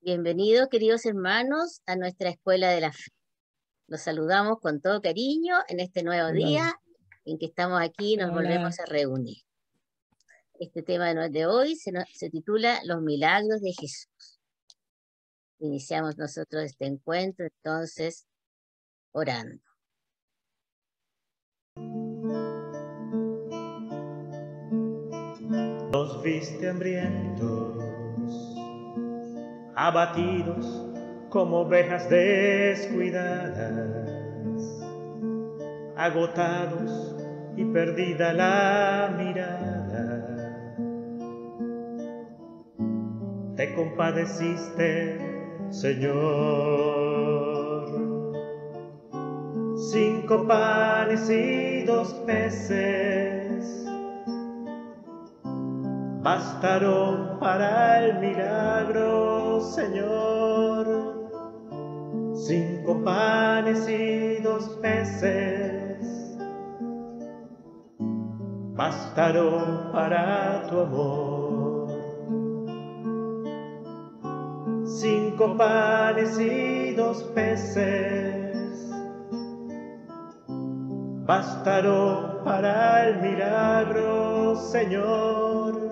Bienvenidos, queridos hermanos, a nuestra Escuela de la Fe. Los saludamos con todo cariño en este nuevo día en que estamos aquí y nos volvemos a reunir. Este tema de hoy se titula Los milagros de Jesús. Iniciamos nosotros este encuentro, entonces, orando. Los viste hambrientos, abatidos como ovejas descuidadas, agotados y perdida la mirada. Te compadeciste, Señor. 5 panes y 2 peces bastaron para el milagro, Señor. 5 panes y 2 peces bastaron para tu amor. 5 panes y 2 peces bastaron para el milagro, Señor.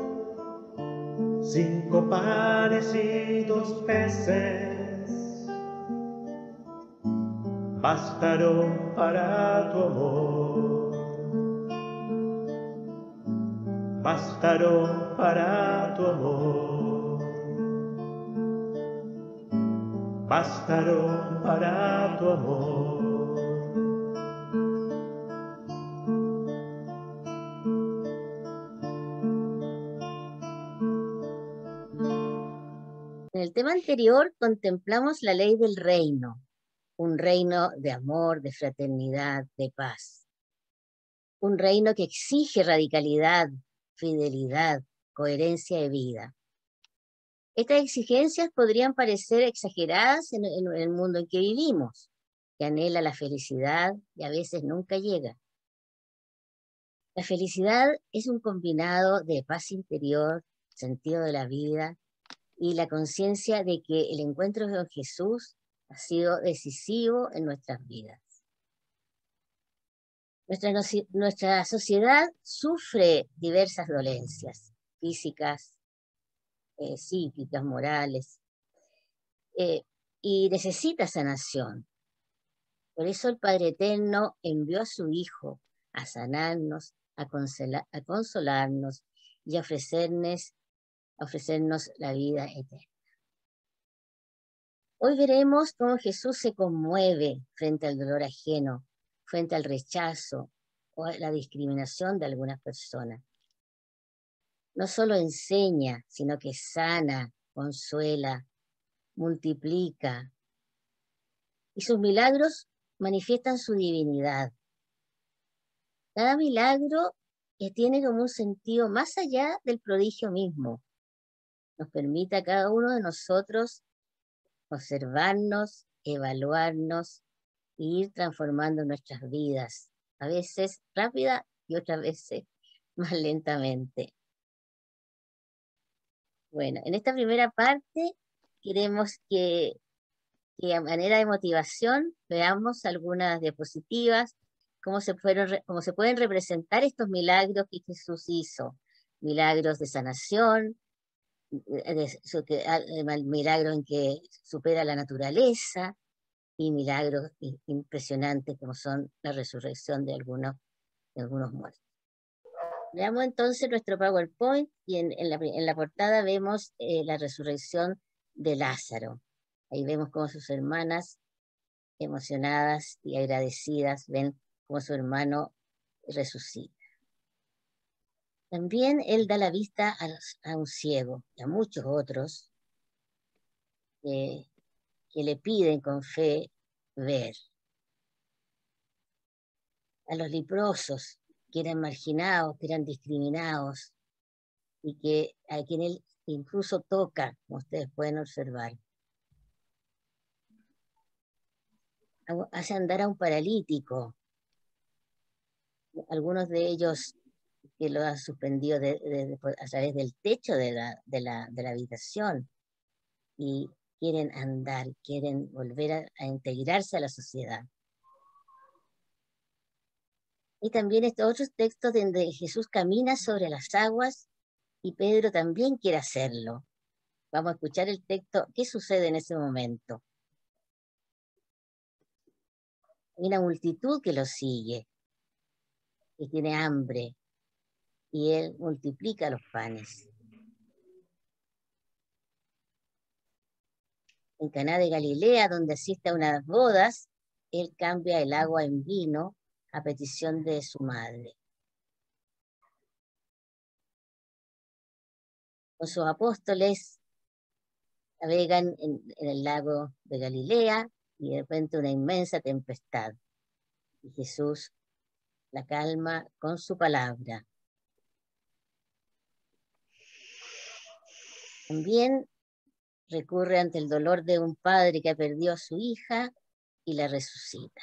5 panes y 2 peces bastaron para tu amor. Bastaron para tu amor. Bastaron para tu amor. En el tema anterior contemplamos la ley del reino, un reino de amor, de fraternidad, de paz. Un reino que exige radicalidad, fidelidad, coherencia de vida. Estas exigencias podrían parecer exageradas en el mundo en que vivimos, que anhela la felicidad y a veces nunca llega. La felicidad es un combinado de paz interior, sentido de la vida y la conciencia de que el encuentro con Jesús ha sido decisivo en nuestras vidas. Nuestra sociedad sufre diversas dolencias físicas, psíquicas, morales, y necesita sanación. Por eso el Padre Eterno envió a su Hijo a sanarnos, a consolarnos y a ofrecernos la vida eterna. Hoy veremos cómo Jesús se conmueve frente al dolor ajeno, frente al rechazo o a la discriminación de algunas personas. No solo enseña, sino que sana, consuela, multiplica. Y sus milagros manifiestan su divinidad. Cada milagro tiene como un sentido más allá del prodigio mismo. Nos permite a cada uno de nosotros observarnos, evaluarnos e ir transformando nuestras vidas, a veces rápida y otras veces más lentamente. Bueno, en esta primera parte queremos que a manera de motivación veamos algunas diapositivas, cómo se pueden representar estos milagros que Jesús hizo. Milagros de sanación, milagro en que supera la naturaleza, y milagros impresionantes como son la resurrección de algunos muertos. Veamos entonces nuestro PowerPoint y en la portada vemos la resurrección de Lázaro. Ahí vemos cómo sus hermanas, emocionadas y agradecidas, ven cómo su hermano resucita. También él da la vista a un ciego y a muchos otros que le piden con fe ver. A los leprosos, que eran marginados, que eran discriminados, y a quien él incluso toca, como ustedes pueden observar. Hace andar a un paralítico, algunos de ellos que lo han suspendido a través del techo de la habitación, y quieren andar, quieren volver a integrarse a la sociedad. Y también estos otros textos donde Jesús camina sobre las aguas y Pedro también quiere hacerlo. Vamos a escuchar el texto. ¿Qué sucede en ese momento? Hay una multitud que lo sigue, que tiene hambre, y él multiplica los panes. En Caná de Galilea, donde asiste a unas bodas, él cambia el agua en vino a petición de su madre. Con sus apóstoles navegan en el lago de Galilea y de repente una inmensa tempestad. Y Jesús la calma con su palabra. También recurre ante el dolor de un padre que ha perdido a su hija y la resucita.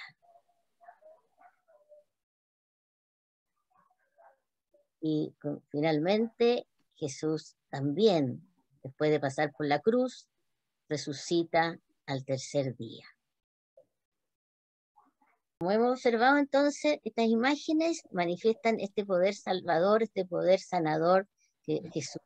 Y finalmente Jesús también, después de pasar por la cruz, resucita al tercer día. Como hemos observado entonces, estas imágenes manifiestan este poder salvador, este poder sanador que Jesús.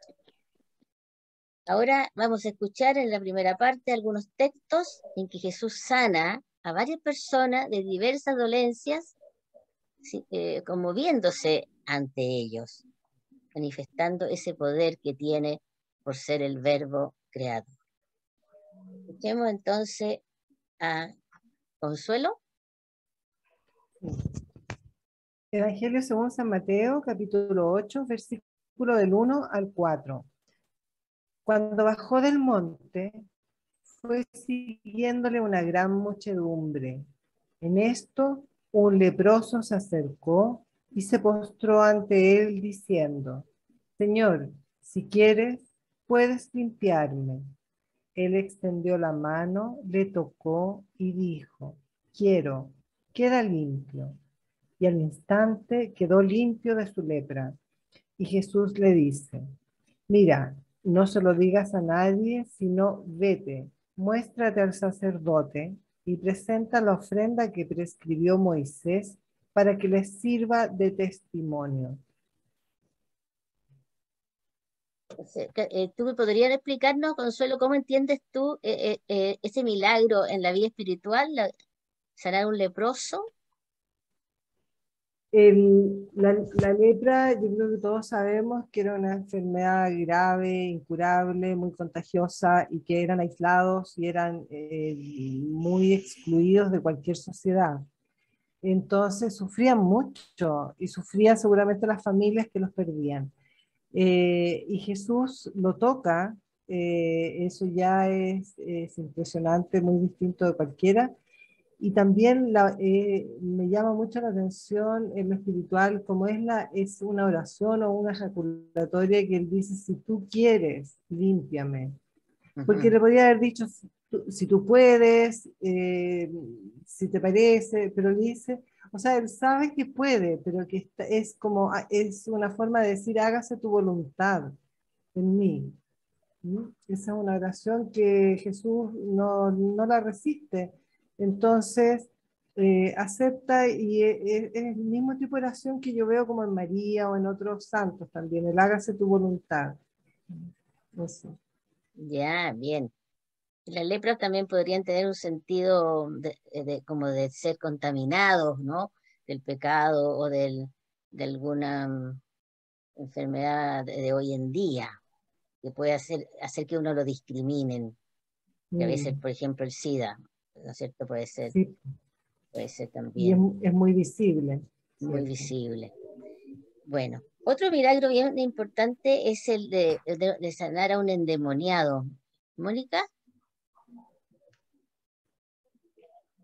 Ahora vamos a escuchar en la primera parte algunos textos en que Jesús sana a varias personas de diversas dolencias, conmoviéndose ante ellos, manifestando ese poder que tiene por ser el verbo creador. Escuchemos entonces a Consuelo. Evangelio según San Mateo, capítulo 8, versículo del 1 al 4. Cuando bajó del monte, fue siguiéndole una gran muchedumbre. En esto, un leproso se acercó y se postró ante él diciendo: Señor, si quieres, puedes limpiarme. Él extendió la mano, le tocó y dijo: quiero, queda limpio. Y al instante quedó limpio de su lepra. Y Jesús le dice: mira, no se lo digas a nadie, sino vete, muéstrate al sacerdote y presenta la ofrenda que prescribió Moisés para que les sirva de testimonio. ¿Tú me podrías explicarnos, Consuelo, cómo entiendes tú ese milagro en la vida espiritual, sanar a un leproso? La lepra, yo creo que todos sabemos que era una enfermedad grave, incurable, muy contagiosa y que eran aislados y eran muy excluidos de cualquier sociedad. Entonces sufrían mucho y sufrían seguramente las familias que los perdían. Y Jesús lo toca, eso ya es impresionante, muy distinto de cualquiera. Y también me llama mucho la atención en lo espiritual, como es una oración o una ejaculatoria que él dice: si tú quieres, límpiame. Porque le podría haber dicho: si tú puedes, si te parece, pero dice, o sea, él sabe que puede, pero que es una forma de decir: hágase tu voluntad en mí. Esa es una oración que Jesús no la resiste. Entonces, acepta, y es el mismo tipo de oración que yo veo como en María o en otros santos también, el hágase tu voluntad. Eso. Ya, bien. Las lepras también podrían tener un sentido como de ser contaminados, ¿no? Del pecado o de alguna enfermedad de hoy en día, que puede hacer que uno lo discriminen. Que a veces, por ejemplo, el SIDA, ¿no es cierto? Puede ser Sí. Y también es muy visible. muy ¿cierto? visible. Bueno, otro milagro bien importante es el de sanar a un endemoniado. ¿Mónica?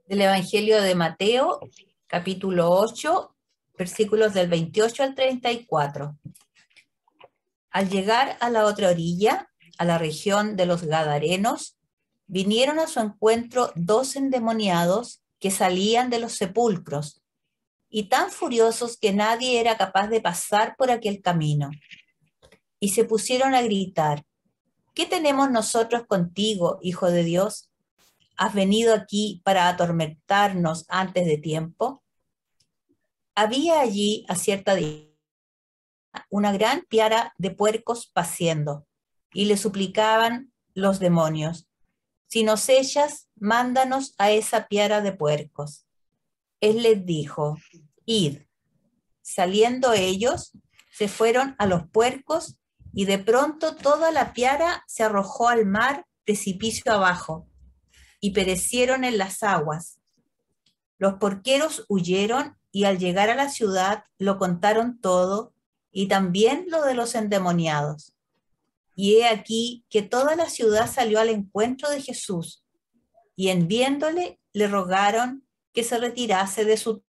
Del Evangelio de Mateo, capítulo 8, versículos del 28 al 34. Al llegar a la otra orilla, a la región de los Gadarenos, vinieron a su encuentro 2 endemoniados que salían de los sepulcros, y tan furiosos que nadie era capaz de pasar por aquel camino. Y se pusieron a gritar: ¿qué tenemos nosotros contigo, Hijo de Dios? ¿Has venido aquí para atormentarnos antes de tiempo? Había allí a cierta distancia una gran piara de puercos paciendo, y le suplicaban los demonios: si nos echas, mándanos a esa piara de puercos. Él les dijo: id. Saliendo ellos, se fueron a los puercos, y de pronto toda la piara se arrojó al mar precipicio abajo, y perecieron en las aguas. Los porqueros huyeron, y al llegar a la ciudad lo contaron todo, y también lo de los endemoniados. Y he aquí que toda la ciudad salió al encuentro de Jesús, y en viéndole le rogaron que se retirase de su...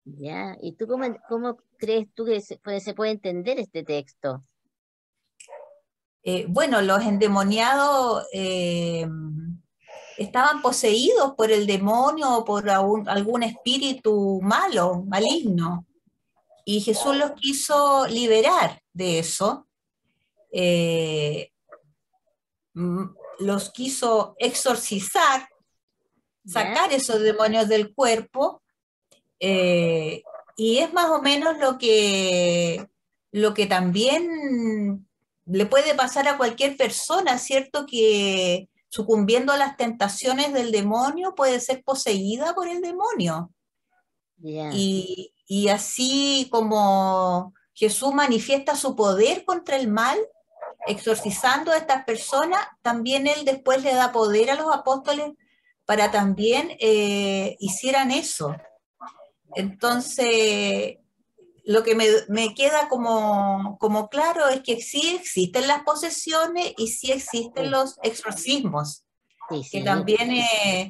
Ya, ¿y tú cómo crees tú que se puede entender este texto? Bueno, los endemoniados estaban poseídos por el demonio o por algún espíritu malo, maligno. Y Jesús los quiso liberar de eso, los quiso exorcizar, sacar esos demonios del cuerpo, y es más o menos lo que también le puede pasar a cualquier persona, ¿cierto? Que sucumbiendo a las tentaciones del demonio puede ser poseída por el demonio. Ya. Y así como Jesús manifiesta su poder contra el mal, exorcizando a estas personas, también Él después le da poder a los apóstoles para también hicieran eso. Entonces, lo que me queda como claro es que sí existen las posesiones y sí existen los exorcismos, Sí, que sí, también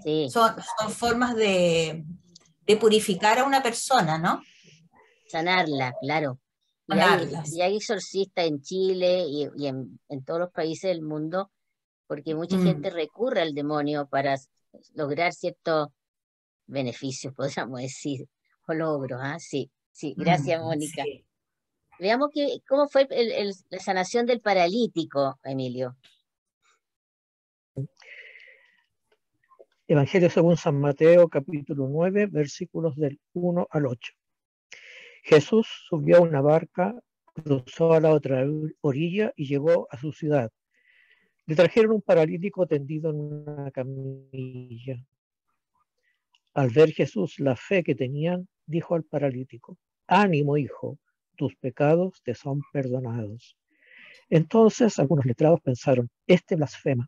sí. son formas de purificar a una persona, ¿no? Sanarla, claro. Sanarlas. Y hay exorcistas en Chile y en todos los países del mundo, porque mucha gente recurre al demonio para lograr ciertos beneficios, podríamos decir, o logros, ¿ah? Sí, sí, gracias, Mónica. Sí. Veamos cómo fue la sanación del paralítico, Emilio. Evangelio según San Mateo, capítulo 9, versículos del 1 al 8. Jesús subió a una barca, cruzó a la otra orilla y llegó a su ciudad. Le trajeron un paralítico tendido en una camilla. Al ver Jesús la fe que tenían, dijo al paralítico: ánimo, hijo, tus pecados te son perdonados. Entonces algunos letrados pensaron: este blasfema.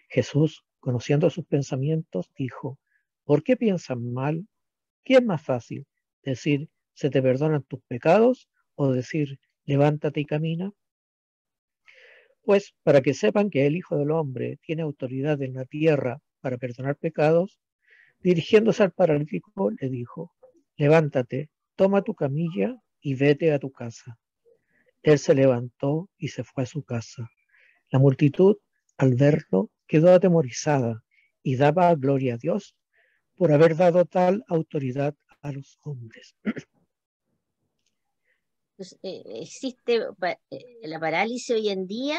Jesús, conociendo sus pensamientos, dijo: ¿por qué piensan mal? ¿Qué es más fácil? ¿Decir, se te perdonan tus pecados? ¿O decir, levántate y camina? Pues para que sepan que el Hijo del Hombre tiene autoridad en la tierra para perdonar pecados, dirigiéndose al paralítico, le dijo: levántate, toma tu camilla y vete a tu casa. Él se levantó y se fue a su casa. La multitud, al verlo, quedó atemorizada y daba gloria a Dios por haber dado tal autoridad a los hombres. Pues, ¿existe la parálisis hoy en día?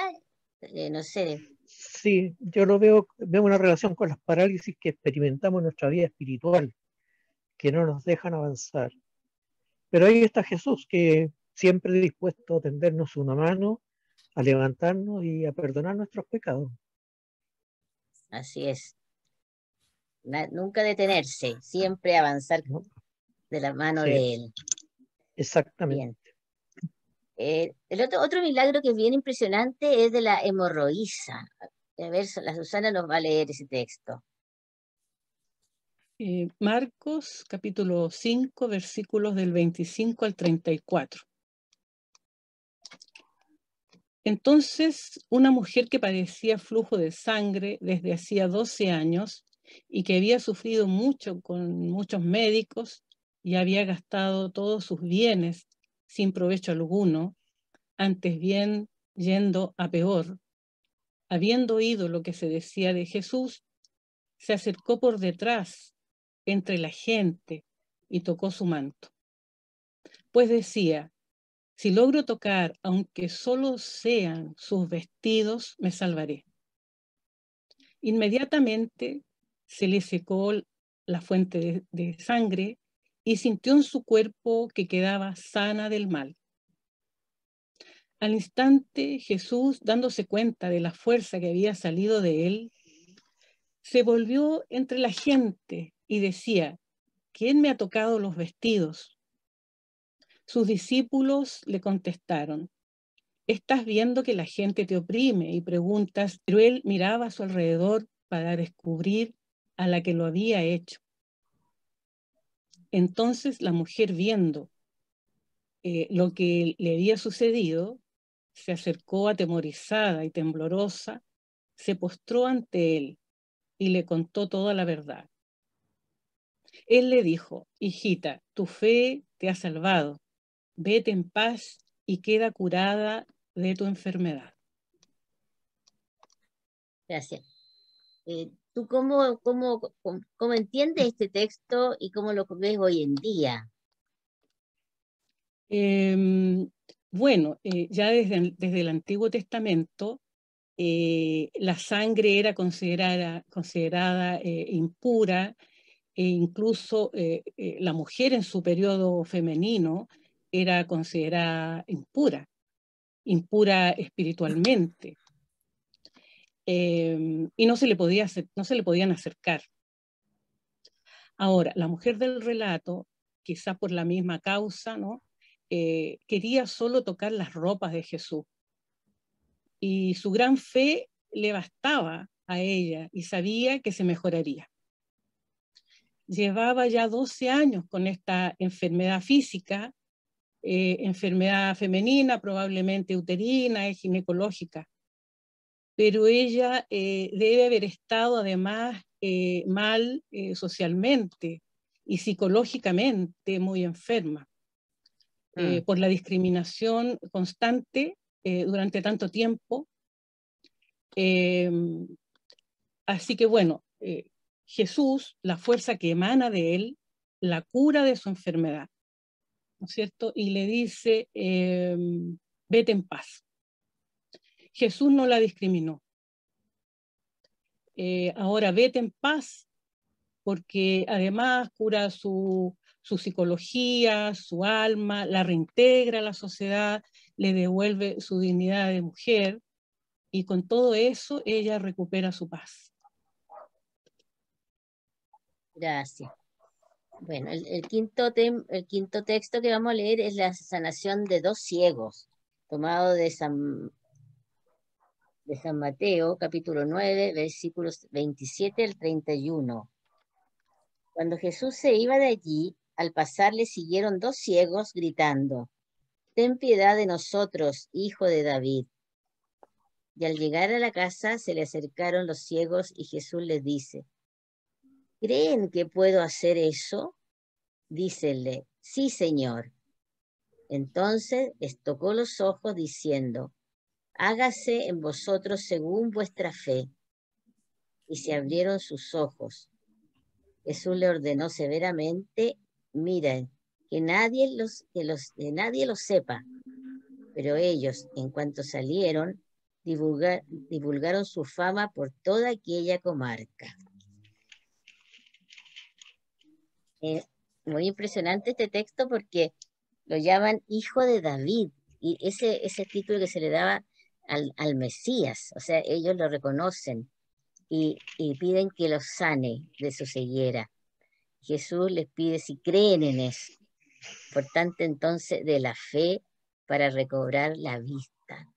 No sé. Sí, yo lo veo una relación con las parálisis que experimentamos en nuestra vida espiritual, que no nos dejan avanzar. Pero ahí está Jesús, que siempre dispuesto a tendernos una mano, a levantarnos y a perdonar nuestros pecados. Así es. Nunca detenerse, siempre avanzar, ¿no? de la mano Sí, de Él. exactamente. Bien. El otro milagro que es bien impresionante es de la hemorroísa. A ver, la Susana nos va a leer ese texto. Marcos capítulo 5, versículos del 25 al 34. Entonces, una mujer que padecía flujo de sangre desde hacía 12 años y que había sufrido mucho con muchos médicos y había gastado todos sus bienes sin provecho alguno, antes bien yendo a peor, habiendo oído lo que se decía de Jesús, se acercó por detrás entre la gente y tocó su manto. Pues decía: Si logro tocar, aunque solo sean sus vestidos, me salvaré. Inmediatamente se le secó la fuente de sangre y sintió en su cuerpo que quedaba sana del mal. Al instante, Jesús, dándose cuenta de la fuerza que había salido de él, se volvió entre la gente y decía: ¿quién me ha tocado los vestidos? Sus discípulos le contestaron: estás viendo que la gente te oprime y preguntas, pero él miraba a su alrededor para descubrir a la que lo había hecho. Entonces la mujer, viendo lo que le había sucedido, se acercó atemorizada y temblorosa, se postró ante él y le contó toda la verdad. Él le dijo: hijita, tu fe te ha salvado, vete en paz y queda curada de tu enfermedad. Gracias. ¿Tú cómo entiendes este texto y cómo lo ves hoy en día? Bueno, ya desde el Antiguo Testamento, la sangre era considerada impura, e incluso la mujer en su periodo femenino era considerada impura espiritualmente, y no se le podían acercar. Ahora, la mujer del relato, quizá por la misma causa, ¿no? Quería solo tocar las ropas de Jesús, y su gran fe le bastaba a ella y sabía que se mejoraría. Llevaba ya 12 años con esta enfermedad física, enfermedad femenina, probablemente uterina y ginecológica, pero ella debe haber estado además mal socialmente y psicológicamente muy enferma por la discriminación constante durante tanto tiempo. Así que bueno, Jesús, la fuerza que emana de él, la cura de su enfermedad, ¿no es cierto? Y le dice, vete en paz. Jesús no la discriminó. Ahora vete en paz, porque además cura su psicología, su alma, la reintegra a la sociedad, le devuelve su dignidad de mujer, y con todo eso ella recupera su paz. Gracias. Bueno, el quinto texto que vamos a leer es la sanación de 2 ciegos, tomado de San Mateo, capítulo 9, versículos 27 al 31. Cuando Jesús se iba de allí, al pasar le siguieron 2 ciegos gritando: ten piedad de nosotros, hijo de David. Y al llegar a la casa se le acercaron los ciegos y Jesús les dice: ¿creen que puedo hacer eso? Dícenle: sí, Señor. Entonces les tocó los ojos diciendo: hágase en vosotros según vuestra fe. Y se abrieron sus ojos. Jesús le ordenó severamente: miren, que nadie lo sepa. Pero ellos, en cuanto salieron, divulgaron su fama por toda aquella comarca. Muy impresionante este texto porque lo llaman hijo de David, y ese título que se le daba al Mesías, o sea, ellos lo reconocen y piden que los sane de su ceguera. Jesús les pide si creen en eso, importante entonces de la fe para recobrar la vista.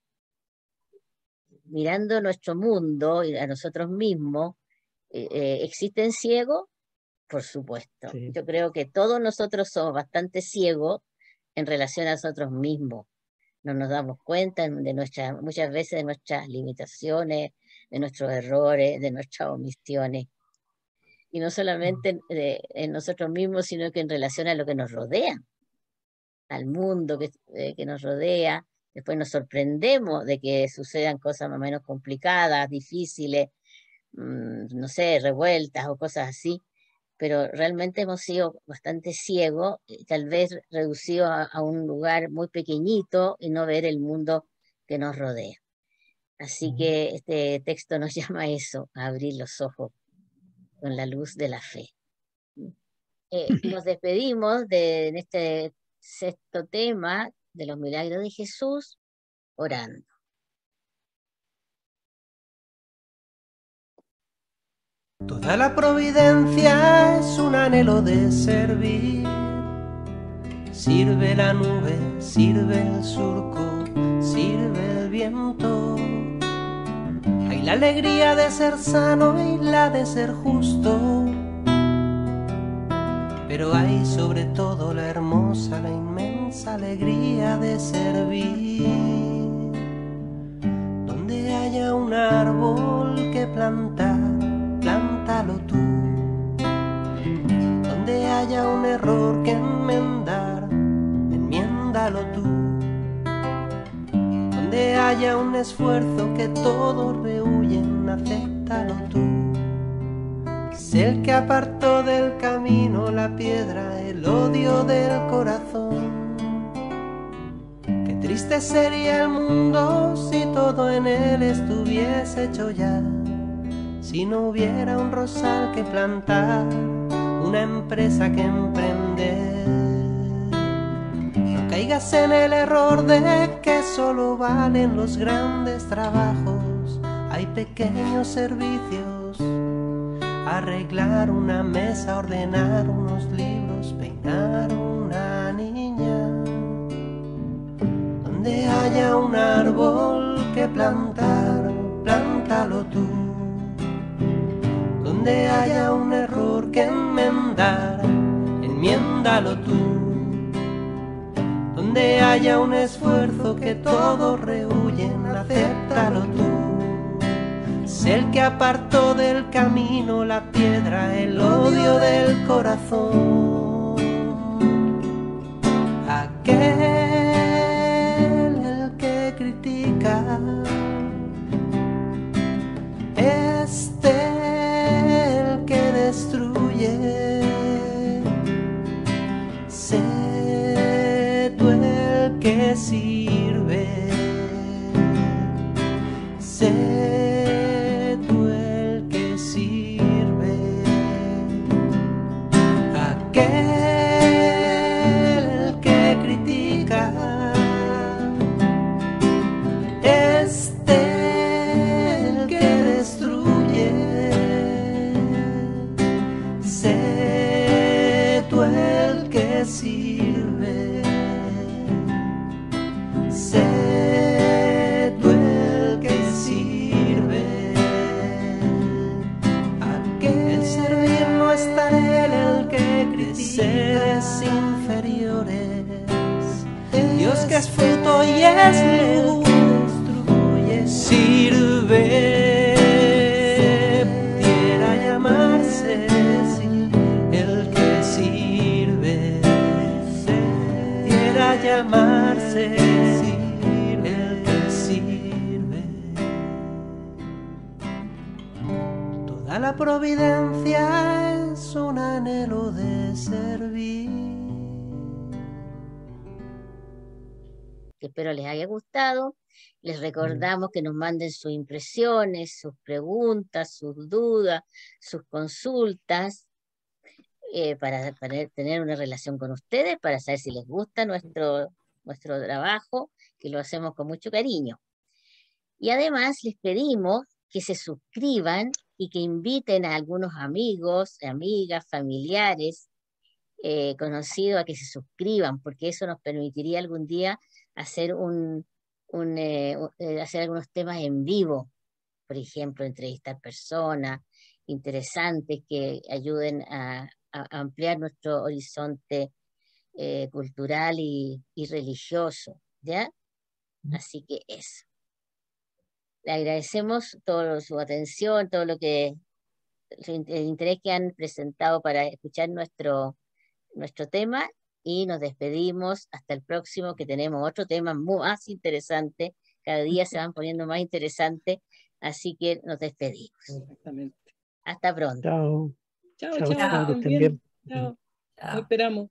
Mirando nuestro mundo y a nosotros mismos, ¿existen ciegos? Por supuesto. Sí. Yo creo que todos nosotros somos bastante ciegos en relación a nosotros mismos. No nos damos cuenta muchas veces de nuestras limitaciones, de nuestros errores, de nuestras omisiones. Y no solamente en nosotros mismos, sino que en relación a lo que nos rodea, al mundo que nos rodea. Después nos sorprendemos de que sucedan cosas más o menos complicadas, difíciles, no sé, revueltas o cosas así. pero realmente hemos sido bastante ciegos, tal vez reducidos a un lugar muy pequeñito y no ver el mundo que nos rodea. Así que este texto nos llama a eso, a abrir los ojos con la luz de la fe. Nos despedimos en este sexto tema de los milagros de Jesús, orando. Toda la providencia es un anhelo de servir. Sirve la nube, sirve el surco, sirve el viento. Hay la alegría de ser sano y la de ser justo. Pero hay sobre todo la hermosa, la inmensa alegría de servir. Donde haya un árbol que plantar, plántalo tú. Donde haya un error que enmendar, enmiéndalo tú. Donde haya un esfuerzo que todos rehuyen, acéptalo tú. Es el que apartó del camino la piedra, el odio del corazón. Qué triste sería el mundo si todo en él estuviese hecho ya. Si no hubiera un rosal que plantar, una empresa que emprender. No caigas en el error de que solo valen los grandes trabajos. Hay pequeños servicios: arreglar una mesa, ordenar unos libros, peinar una niña. Donde haya un árbol que plantar, plántalo tú. Donde haya un error que enmendar, enmiéndalo tú. Donde haya un esfuerzo que todos rehuyen, acéptalo tú. Es el que apartó del camino la piedra, el odio del corazón. Aquel el que critica, el que destruye. Sé tú el que sirve. Sé tú el que sirve. Aquel que critica, el que destruye. Sé tú el que sirve. Sé tú el que sirve. Aquel servir no está en él el que critica. Seres inferiores, Dios que es fruto y es luz, sirve. Quiera llamarse el que sirve. Quiera llamarse el que sirve. Toda la providencia es un anhelo de servir. Espero les haya gustado. Les recordamos que nos manden sus impresiones, sus preguntas, sus dudas, sus consultas, para tener una relación con ustedes, para saber si les gusta nuestro trabajo, que lo hacemos con mucho cariño. Y además les pedimos que se suscriban y que inviten a algunos amigos, amigas, familiares, conocidos a que se suscriban, porque eso nos permitiría algún día hacer hacer algunos temas en vivo, por ejemplo, entrevistar personas interesantes que ayuden a ampliar nuestro horizonte cultural y religioso, ¿ya? Así que eso. Le agradecemos toda su atención, todo el interés que han presentado para escuchar nuestro tema, y nos despedimos hasta el próximo, que tenemos otro tema más interesante. Cada día se van poniendo más interesantes, así que nos despedimos. Exactamente. Hasta pronto. Chao. Chao, Chao, chao, chao, que estén estén bien. bien. Chao, Chao. nos esperamos.